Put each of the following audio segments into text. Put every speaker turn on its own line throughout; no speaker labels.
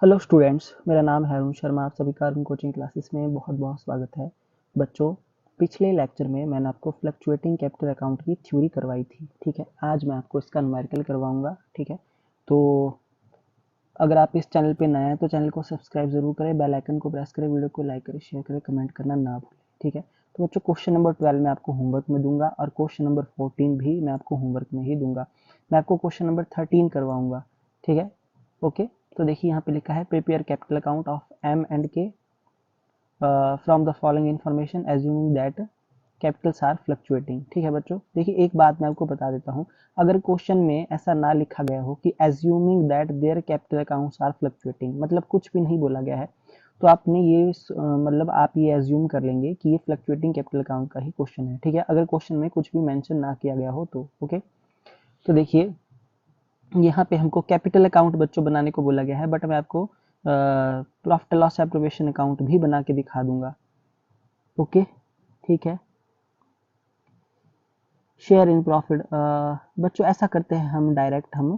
Hello students, मेरा नाम है अरुण शर्मा। आप सभी का अरुण कोचिंग क्लासेस में बहुत बहुत स्वागत है। बच्चों, पिछले लेक्चर में मैंने आपको फ्लक्चुएटिंग कैपिटल अकाउंट की थ्योरी करवाई थी। ठीक है, आज मैं आपको इसका न्यूमेरिकल करवाऊंगा। ठीक है, तो अगर आप इस चैनल पे नए हैं तो चैनल को सब्सक्राइब जरूर करें, बेल आइकन को प्रेस करें, वीडियो को लाइक करें, शेयर करें, कमेंट करना ना भूलें। ठीक है, तो बच्चों क्वेश्चन नंबर 12 मैं आपको होमवर्क में दूंगा और क्वेश्चन नंबर 14 भी मैं आपको होमवर्क में ही दूंगा। मैं आपको क्वेश्चन नंबर 13 करवाऊंगा। ठीक है, ओके। तो देखिए यहाँ पे लिखा है prepare capital account of M and K from the following information assuming that capitals are fluctuating. ठीक है बच्चों, देखिए एक बात मैं आपको बता देता हूँ। अगर क्वेश्चन में ऐसा ना लिखा गया हो कि assuming that their capital accounts are fluctuating, मतलब कुछ भी नहीं बोला गया है, तो आपने ये मतलब आप ये एज्यूम कर लेंगे कि ये फ्लक्चुएटिंग कैपिटल अकाउंट का ही क्वेश्चन है। ठीक है, अगर क्वेश्चन में कुछ भी मेंशन ना किया गया हो तो ओके। तो देखिए यहाँ पे हमको कैपिटल अकाउंट बच्चों बनाने को बोला गया है, बट मैं आपको प्रॉफिट लॉस एप्रोप्रिएशन अकाउंट भी बना के दिखा दूंगा। ओके, ठीक है। शेयर इन प्रॉफिट, बच्चों ऐसा करते हैं हम डायरेक्ट हम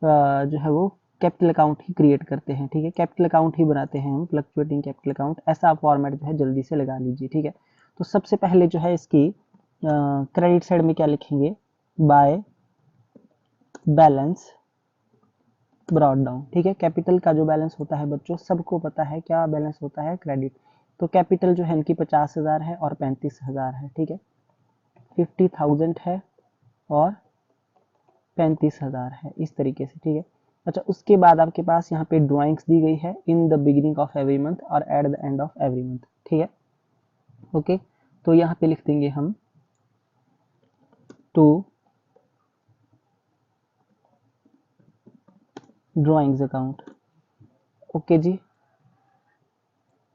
जो है वो कैपिटल अकाउंट ही क्रिएट करते हैं। ठीक है, कैपिटल अकाउंट ही बनाते हैं हम, फ्लक्चुएटिंग कैपिटल अकाउंट। ऐसा फॉर्मेट जो है जल्दी से लगा लीजिए। ठीक है, तो सबसे पहले जो है इसकी क्रेडिट साइड में क्या लिखेंगे, बाय बैलेंस ब्रॉट डाउन। ठीक है, कैपिटल का जो बैलेंस होता है बच्चों सबको पता है क्या बैलेंस होता है, क्रेडिट। तो कैपिटल जो है इनकी 50,000 है और 35,000 है। ठीक है, 50,000 है और 35,000 है, इस तरीके से। ठीक है, अच्छा उसके बाद आपके पास यहाँ पे ड्राइंग्स दी गई है in the beginning of every month और at the end of every month. ठीक है, ओके। तो यहाँ पे लिख देंगे हम टू ड्राइंग्स अकाउंट। ओके जी।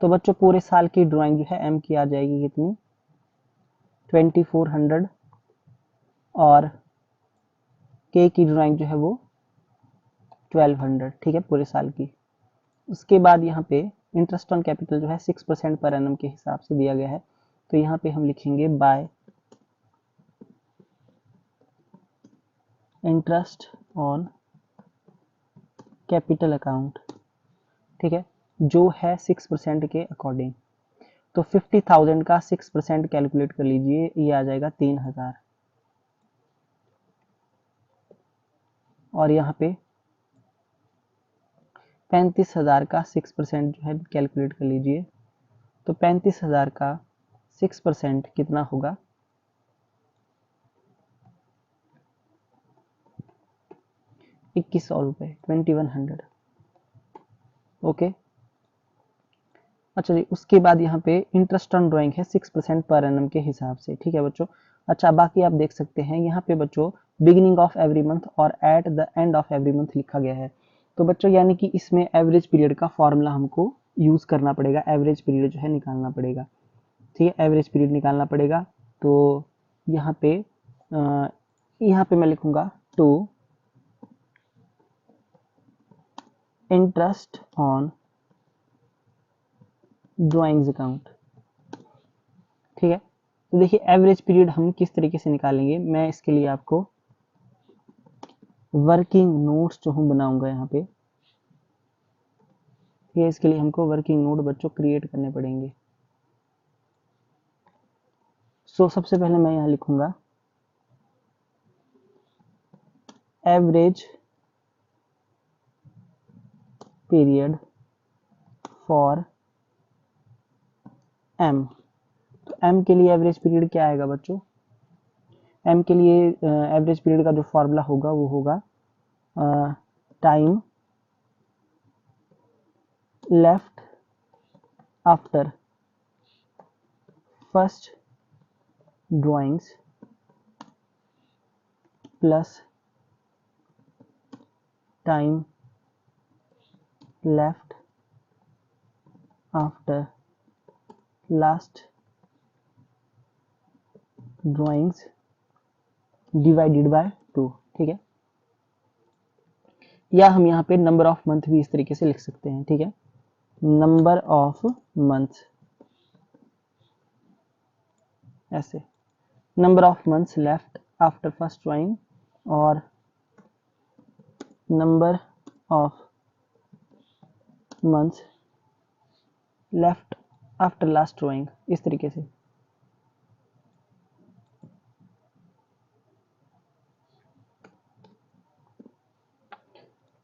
तो बच्चों पूरे साल की ड्राइंग जो है एम की आ जाएगी कितनी, 2400, और के की ड्राइंग जो है वो 1200। ठीक है, पूरे साल की। उसके बाद यहाँ पे इंटरेस्ट ऑन कैपिटल जो है 6% पर एनम के हिसाब से दिया गया है। तो यहाँ पे हम लिखेंगे bye interest on capital account. ठीक है, जो है 6% के अकॉर्डिंग। तो 50,000 का 6% कैलकुलेट कर लीजिए, ये आ जाएगा 3,000। और यहाँ पे 35,000 का 6% जो है कैलकुलेट कर लीजिए। तो 35,000 का 6% कितना होगा, 2100 रुपये, 2100। ओके, अच्छा जी। उसके बाद यहाँ पे इंटरेस्ट ऑन ड्राइंग है 6% पर एनम के हिसाब से। ठीक है बच्चों, अच्छा बाकी आप देख सकते हैं यहाँ पे बच्चों बिगिनिंग ऑफ एवरी मंथ और at the end of every month लिखा गया है। तो बच्चों यानी कि इसमें एवरेज पीरियड का फॉर्मूला हमको यूज करना पड़ेगा, एवरेज पीरियड जो है निकालना पड़ेगा। ठीक है, एवरेज पीरियड निकालना पड़ेगा। तो यहाँ पे मैं लिखूंगा to interest on drawings account. ठीक है, तो देखिए एवरेज पीरियड हम किस तरीके से निकालेंगे, मैं इसके लिए आपको वर्किंग नोट्स जो हूँ बनाऊंगा यहाँ पे। ये इसके लिए हमको वर्किंग नोट बच्चों क्रिएट करने पड़ेंगे। सो सबसे पहले मैं यहाँ लिखूंगा एवरेज पीरियड फॉर एम। तो एम के लिए एवरेज पीरियड क्या आएगा बच्चों, एम के लिए एवरेज पीरियड का जो फॉर्मूला होगा वो होगा time left after first drawings plus time left after last drawings divided by 2। ठीक है, या हम यहाँ पे नंबर ऑफ मंथ भी इस तरीके से लिख सकते हैं। ठीक है, नंबर ऑफ मंथ, ऐसे number of months left after first drawing और number of months left after last drawing, इस तरीके से।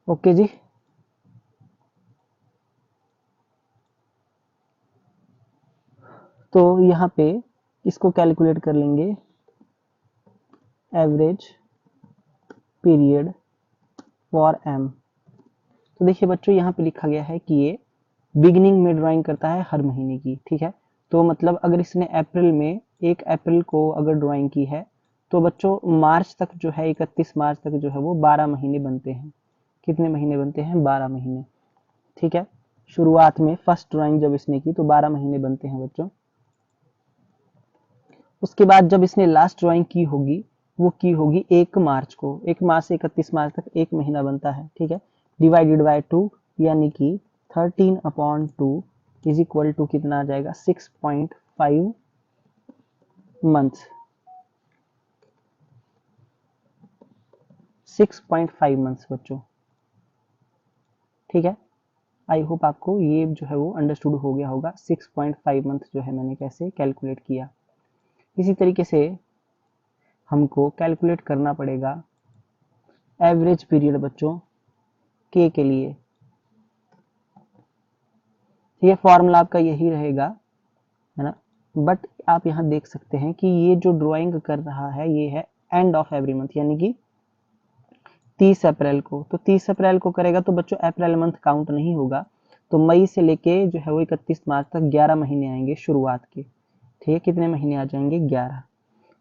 ओके जी, तो यहाँ पे इसको कैलकुलेट कर लेंगे, एवरेज पीरियड फॉर एम। तो देखिए बच्चों, यहाँ पे लिखा गया है कि ये बिगिनिंग में ड्राइंग करता है हर महीने की, ठीक है। तो मतलब अगर इसने अप्रैल में 1 अप्रैल को अगर ड्राइंग की है तो बच्चों मार्च तक जो है, 31 मार्च तक जो है वो 12 महीने बनते हैं। कितने महीने बनते हैं? 12 महीने, ठीक है। शुरुआत में फर्स्ट ड्राइंग जब इसने की तो 12 महीने बनते हैं बच्चों। उसके बाद जब इसने लास्ट ड्राइंग की होगी वो की होगी 1 मार्च को। 1 मार्च से 31 मार्च तक 1 महीना बनता है, ठीक है। डिवाइडेड बाय 2 यानी कि 13/2 इज इक्वल टू कितना आ जाएगा? 6.5 मंथ्स। 6.5 मंथ्स बच्चों, ठीक है। आई होप आपको ये जो है वो अंडरस्टूड हो गया होगा। 6.5 मंथ जो है मैंने कैसे कैलकुलेट किया। इसी तरीके से हमको कैलकुलेट करना पड़ेगा एवरेज पीरियड बच्चों के लिए। ये फॉर्मूला आपका यही रहेगा, है ना। बट आप यहाँ देख सकते हैं कि ये जो ड्राइंग कर रहा है ये है एंड ऑफ एवरी मंथ, यानी कि 30 अप्रैल को। तो 30 अप्रैल को करेगा तो बच्चों अप्रैल मंथ काउंट नहीं होगा। तो मई से लेके जो है वो 31 मार्च तक 11 महीने आएंगे शुरुआत के, ठीक है। कितने महीने आ जाएंगे? 11।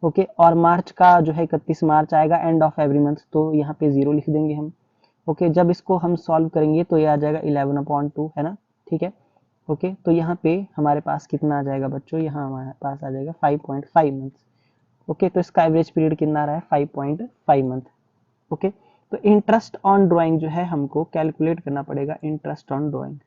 ओके, और मार्च का जो है 31 मार्च आएगा एंड ऑफ एवरी मंथ, तो यहाँ पे 0 लिख देंगे हम। ओके, जब इसको हम सॉल्व करेंगे तो ये आ जाएगा 11/2, है ना, ठीक है। ओके, तो यहाँ पे हमारे पास कितना आ जाएगा बच्चों? यहाँ हमारे पास आ जाएगा 5.5 मंथ। ओके, तो इसका एवरेज पीरियड कितना आ रहा है? 5.5 मंथ। ओके, तो इंटरेस्ट ऑन ड्राइंग जो है हमको कैलकुलेट करना पड़ेगा, इंटरेस्ट ऑन ड्राइंग।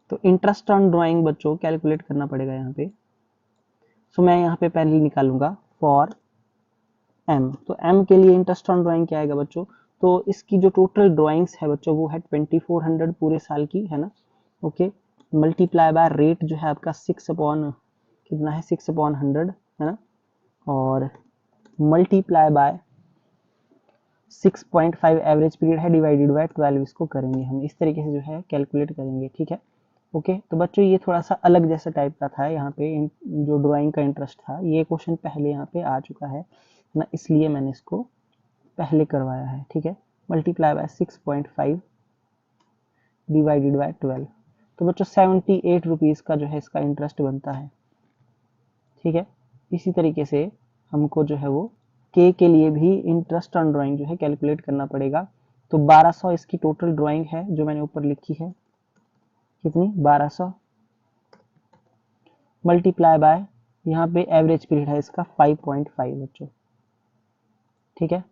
तो इंटरेस्ट ऑन ड्राइंग बच्चों कैलकुलेट करना पड़ेगा यहाँ पे। सो मैं यहाँ पे पहले निकालूंगा फॉर एम। तो एम के लिए इंटरेस्ट ऑन ड्राइंग क्या आएगा बच्चों? तो इसकी जो टोटल ड्राइंग्स है बच्चों वो है 2400 पूरे साल की, है ना। ओके, मल्टीप्लाई बाय रेट जो है आपका 6 अपॉन कितना है? 6/100, है ना। और मल्टीप्लाई बाय 6.5 एवरेज पीरियड है, डिवाइडेड बाय 12 इसको करेंगे हम। इस तरीके से जो है कैलकुलेट करेंगे, ठीक है। ओके, तो बच्चों ये थोड़ा सा अलग जैसा टाइप का था। यहाँ पे जो ड्राइंग का इंटरेस्ट था ये क्वेश्चन पहले यहाँ पे आ चुका है ना, इसलिए मैंने इसको पहले करवाया है, ठीक है। मल्टीप्लाई बाय 6.5 डिवाइडेड बाय 12, तो बच्चों 78 रुपीज का जो है इसका इंटरेस्ट बनता है, ठीक है। इसी तरीके से हमको जो है वो के लिए भी इंटरेस्ट ऑन ड्राइंग जो है कैलकुलेट करना पड़ेगा। तो 1200 इसकी टोटल ड्राइंग है जो मैंने ऊपर लिखी है, कितनी? 1200 मल्टीप्लाई बाय यहाँ पे एवरेज पीरियड है इसका 5.5 बच्चों, ठीक है।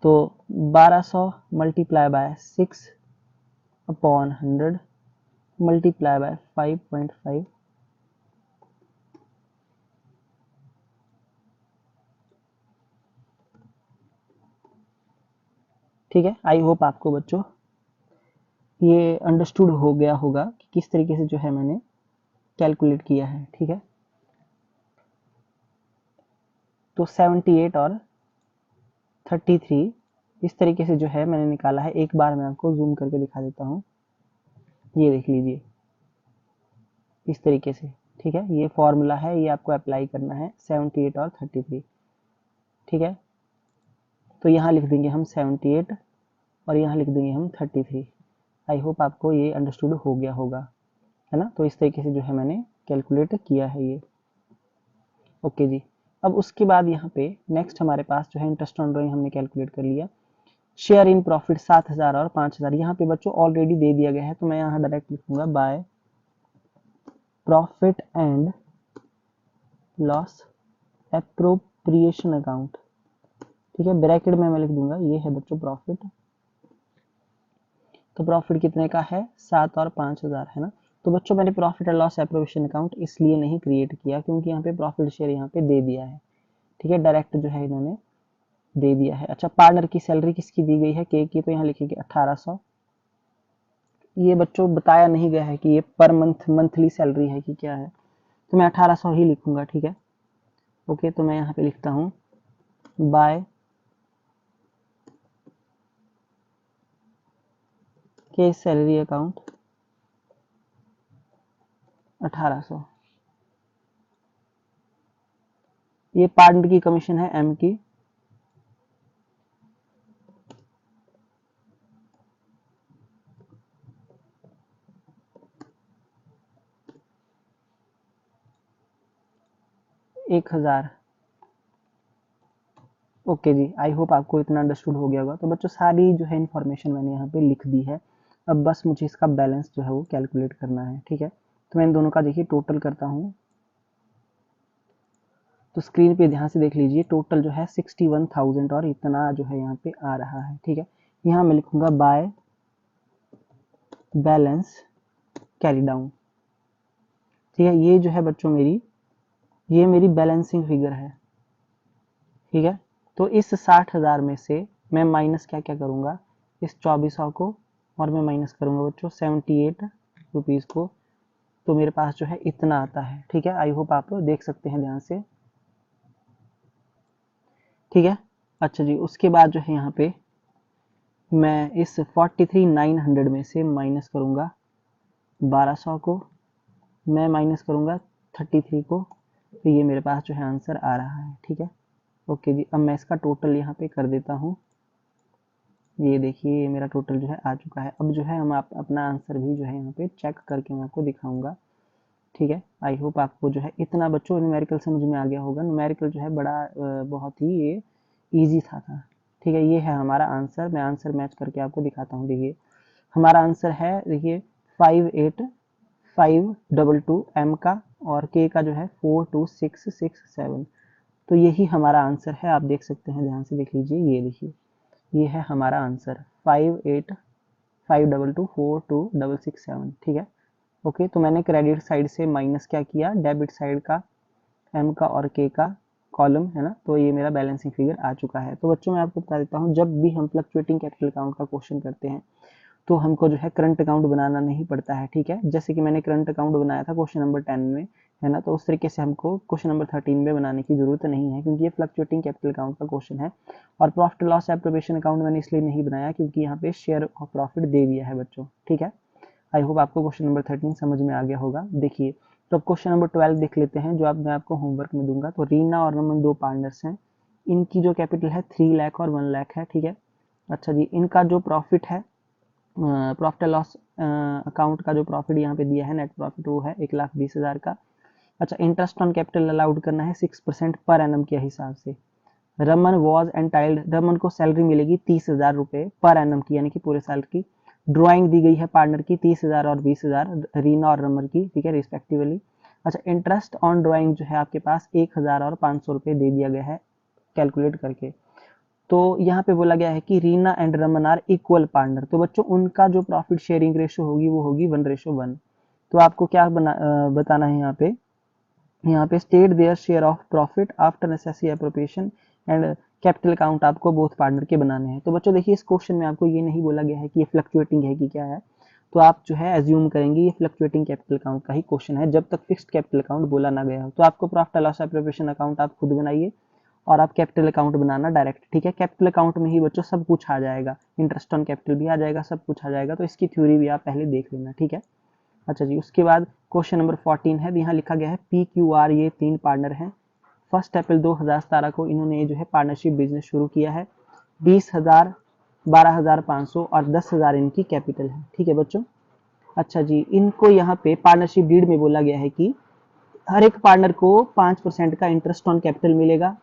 तो 1200 मल्टीप्लाई बाय 6/100 मल्टीप्लाई बाय 5.5, ठीक है। आई होप आपको बच्चों ये अंडरस्टूड हो गया होगा कि किस तरीके से जो है मैंने कैलकुलेट किया है, ठीक है। तो 78 और 33 इस तरीके से जो है मैंने निकाला है। एक बार मैं आपको जूम करके दिखा देता हूँ, ये देख लीजिए इस तरीके से, ठीक है। ये फॉर्मूला है, ये आपको अप्लाई करना है 78 और 33, ठीक है। तो यहाँ लिख देंगे हम 78 और यहाँ लिख देंगे हम 33। आई होप आपको ये अंडरस्टूड हो गया होगा, है ना। तो इस तरीके से जो है मैंने कैलकुलेट किया है ये। ओके जी, अब उसके बाद यहाँ पे नेक्स्ट हमारे पास जो है इंटरेस्ट ऑन ड्राइंग हमने कैलकुलेट कर लिया। शेयर इन प्रॉफिट 7000 और 5000 यहाँ पे बच्चों ऑलरेडी दे दिया गया है, तो मैं यहाँ डायरेक्ट लिखूंगा by profit and loss appropriation account, ठीक है। ब्रैकेट में मैं लिख दूंगा ये है बच्चों प्रॉफिट। तो प्रॉफिट कितने का है? 7 और 5000, है ना। तो बच्चों मैंने profit and loss appropriation account इसलिए नहीं क्रिएट किया क्योंकि यहाँ पे प्रॉफिट शेयर यहाँ पे दे दिया है, ठीक है, डायरेक्ट जो है इन्होंने दे दिया है। अच्छा, पार्टनर की सैलरी किसकी दी गई है, के की, तो यहाँ लिखेंगे 1800। ये बच्चों बताया नहीं गया है कि ये पर मंथ मंथली सैलरी है कि क्या है, तो मैं 1800 ही लिखूंगा, ठीक है। ओके, तो मैं यहाँ पे लिखता हूँ बाय के सैलरी अकाउंट 1800। ये पार्टनर की कमीशन है एम की, एक 1000। ओके जी, आई होप आपको इतना अंडरस्टूड हो गया होगा। तो बच्चों सारी जो है इन्फॉर्मेशन मैंने यहाँ पे लिख दी है, अब बस मुझे इसका बैलेंस जो है वो कैलकुलेट करना है, ठीक है। तो मैं इन दोनों का देखिए टोटल करता हूँ, तो स्क्रीन पे ध्यान से देख लीजिए, टोटल जो है 61,000 और इतना जो है यहाँ पे आ रहा है, ठीक है। यहाँ मैं लिखूंगा बाय बैलेंस कैरी डाउन, ठीक है। ये जो है बच्चों ये मेरी बैलेंसिंग फिगर है, ठीक है। तो इस 60,000 में से मैं माइनस क्या क्या करूंगा, इस 2400 को, और मैं माइनस करूंगा बच्चों 78 रुपीज को, तो मेरे पास जो है इतना आता है, ठीक है। आई होप आप देख सकते हैं ध्यान से, ठीक है। अच्छा जी, उसके बाद जो है यहाँ पे मैं इस 43,900 में से माइनस करूंगा 1200 को, मैं माइनस करूंगा 33 को, तो ये मेरे पास जो है आंसर आ रहा है, ठीक है। ओके जी, अब मैं इसका टोटल यहाँ पे कर देता हूँ, ये देखिए ये मेरा टोटल जो है आ चुका है। अब जो है हम अपना आंसर भी जो है यहाँ पे चेक करके मैं आपको दिखाऊंगा, ठीक है। आई होप आपको जो है इतना बच्चों न्यूमेरिकल समझ में आ गया होगा। न्यूमेरिकल जो है बड़ा बहुत ही ये ईजी था, ठीक है। ये है हमारा आंसर, मैं आंसर मैच करके आपको दिखाता हूँ। देखिए हमारा आंसर है, देखिए 58,522 एम का, और के का जो है 42,667, तो यही हमारा आंसर है। आप देख सकते हैं, ध्यान से देख लीजिए, ये देखिए ये है हमारा आंसर 58,522,42,667, ठीक है। ओके, तो मैंने क्रेडिट साइड से माइनस क्या किया, डेबिट साइड का एम का और के का कॉलम, है ना, तो ये मेरा बैलेंसिंग फिगर आ चुका है। तो बच्चों मैं आपको बता देता हूँ, जब भी हम फ्लक्चुएटिंग कैपिटल अकाउंट का क्वेश्चन करते हैं तो हमको जो है करंट अकाउंट बनाना नहीं पड़ता है, ठीक है। जैसे कि मैंने करंट अकाउंट बनाया था क्वेश्चन नंबर 10 में, है ना, तो उस तरीके से हमको क्वेश्चन नंबर 13 में बनाने की जरूरत नहीं है, क्योंकि ये फ्लक्चुएटिंग कैपिटल अकाउंट का क्वेश्चन है। और प्रॉफिट लॉस एप्रोप्रिएशन अकाउंट मैंने इसलिए नहीं बनाया क्योंकि यहाँ पे शेयर ऑफ प्रॉफिट दे दिया है बच्चों, ठीक है। आई होप आपको क्वेश्चन नंबर 13 समझ में आ गया होगा। देखिए तो अब क्वेश्चन नंबर 12 देख लेते हैं, जो अब मैं आपको होमवर्क में दूंगा। तो रीना और रमन दो पार्टनर्स हैं, इनकी जो कैपिटल है 3 लाख और 1 लाख है, ठीक है। अच्छा जी, इनका जो प्रॉफिट है, प्रॉफिट एंड लॉस अकाउंट का जो प्रॉफिट यहाँ पे दिया है, नेट प्रॉफिट, वो है 1,20,000 का। अच्छा, इंटरेस्ट ऑन कैपिटल अलाउड करना है 6% पर एनम के हिसाब से। रमन वॉज एंटाइल्ड, रमन को सैलरी मिलेगी 30,000 रुपए पर एनम की, यानी कि पूरे साल की। ड्राइंग दी गई है पार्टनर की 30,000 और 20,000, रीना और रमन की, ठीक है, रिस्पेक्टिवली। अच्छा, इंटरेस्ट ऑन ड्राइंग जो है आपके पास 1,000 और 500 रुपए दे दिया गया है कैलकुलेट करके। तो यहाँ पे बोला गया है कि Reena and Raman are equal partner, तो बच्चों उनका जो प्रॉफिट शेयरिंग रेशो होगी वो होगी 1:1। तो आपको क्या बताना है यहाँ पे state their share of profit after necessary appropriation and capital account आपको बोथ पार्टनर के बनाने हैं। तो बच्चों देखिए इस क्वेश्चन में आपको ये नहीं बोला गया है कि ये फ्लक्चुएटिंग है कि क्या है, तो आप जो है एज्यूम करेंगे ये फ्लक्चुएटिंग कैपिटल अकाउंट का ही क्वेश्चन है, जब तक फिक्स्ड कैपिटल अकाउंट बोला ना गया हो। तो आपको प्रॉफिट लॉस एप्रोप्रिएशन अकाउंट आप खुद बनाइए और आप कैपिटल अकाउंट बनाना डायरेक्ट, ठीक है। कैपिटल अकाउंट में ही बच्चों सब कुछ आ जाएगा, इंटरेस्ट ऑन कैपिटल भी आ जाएगा, सब कुछ आ जाएगा, तो इसकी थ्योरी भी आप पहले देख लेना, ठीक है। अच्छा जी, उसके बाद क्वेश्चन नंबर 14 है, यहाँ लिखा गया है PQR, ये 3 पार्टनर हैं। 1 अप्रैल 2017 को इन्होंने जो है पार्टनरशिप बिजनेस शुरू किया है। 20,000, 12,500 और 10,000 इनकी कैपिटल है, ठीक है बच्चों। अच्छा जी, इनको यहाँ पे पार्टनरशिप डीड में बोला गया है कि हर एक पार्टनर को 5% का इंटरेस्ट ऑन कैपिटल मिलेगा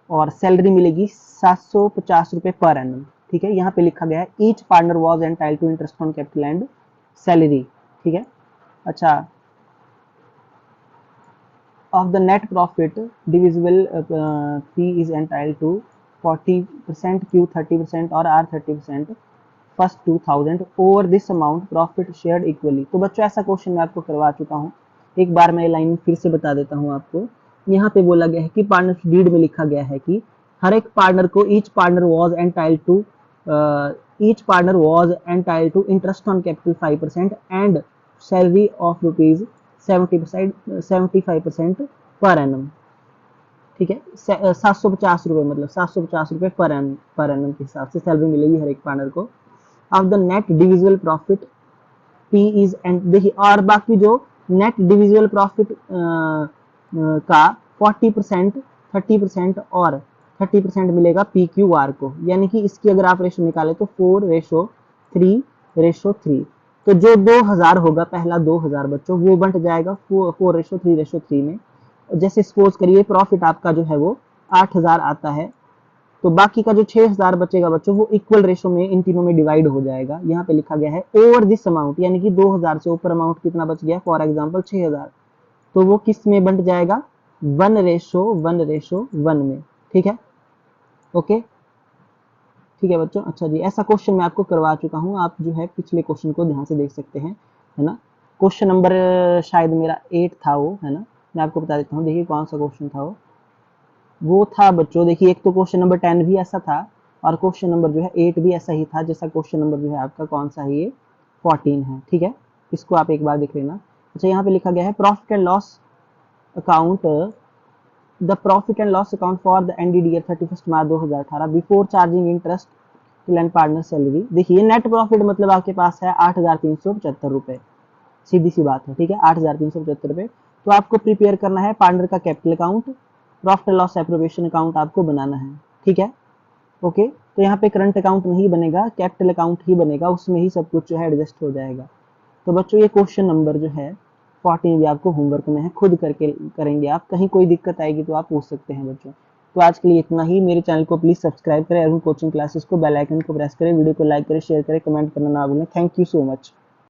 और सैलरी मिलेगी 750 रुपए पर एनम, ठीक है। यहाँ पे लिखा गया है each partner was entitled to interest on capital and salary, ठीक है। अच्छा, of the net profit divisible P is entitled to 40%, Q 30% और R 30%, first 2000 over this amount profit shared equally. तो बच्चों ऐसा क्वेश्चन मैं आपको करवा चुका हूँ, एक बार मैं लाइन फिर से बता देता हूँ आपको। यहाँ पे बोला गया है कि पार्टनर डीड में लिखा गया है कि हर एक पार्टनर को each partner was entitled to interest on capital 5% and salary of rupees 75% per annum. ठीक है, 750 रुपए, मतलब 750 रुपए पर एनम के हिसाब से सैलरी मिलेगी हर एक पार्टनर को। Of the net divisible profit P is and, देखिए और बाकी जो नेट डिविजिबल प्रॉफिट का 40%, 30% और 30% मिलेगा पी क्यू आर को। यानी कि इसकी अगर आप रेशो निकाले तो 4:3:3। तो जो 2000 होगा, पहला 2000 बच्चों, वो बंट जाएगा 4:3:3 में। जैसे सपोज करिए प्रॉफिट आपका जो है वो 8000 आता है, तो बाकी का जो 6000 बचेगा बच्चों वो इक्वल रेशो में इन तीनों में डिवाइड हो जाएगा। यहाँ पे लिखा गया है ओवर दिस अमाउंट, यानी कि 2000 से ऊपर अमाउंट कितना बच गया, फॉर एग्जांपल 6000, तो वो किस में बंट जाएगा, 1:1 में। ठीक है, ओके, ठीक है बच्चों। अच्छा जी, ऐसा क्वेश्चन मैं आपको करवा चुका हूँ, आप जो है पिछले क्वेश्चन को ध्यान से देख सकते हैं, है ना। क्वेश्चन नंबर शायद मेरा 8 था वो, है ना। मैं आपको बता देता हूँ, देखिए कौन सा क्वेश्चन था वो था बच्चों, देखिए एक तो क्वेश्चन नंबर 10 भी ऐसा था और क्वेश्चन नंबर जो है 8 भी ऐसा ही था, जैसा क्वेश्चन नंबर जो है आपका कौन सा है, ये 14 है। ठीक है, इसको आप एक बार देख लेना। अच्छा, यहाँ पे लिखा गया है profit and loss account, the profit and loss account for the ended year 31 March 2018 before charging interest to land partner salary. देखिए नेट प्रॉफिट मतलब आपके पास है 8375 रुपए, सीधी सी बात है। ठीक है, 8375 रुपए। तो आपको प्रिपेयर करना है पार्टनर का capital account, profit and loss appropriation account आपको बनाना है। ठीक है, ओके। तो यहाँ पे करंट अकाउंट नहीं बनेगा, कैपिटल अकाउंट ही बनेगा, उसमें ही सब कुछ जो है एडजस्ट हो जाएगा। तो बच्चों ये क्वेश्चन नंबर जो है 14 भी आपको होमवर्क में है, खुद करके करेंगे आप, कहीं कोई दिक्कत आएगी तो आप पूछ सकते हैं बच्चों। तो आज के लिए इतना ही। मेरे चैनल को प्लीज सब्सक्राइब करें, अरुण कोचिंग क्लासेस को, बेल आइकन को प्रेस करें, वीडियो को लाइक करें, शेयर करें, कमेंट करना ना भूलें। Thank you so much.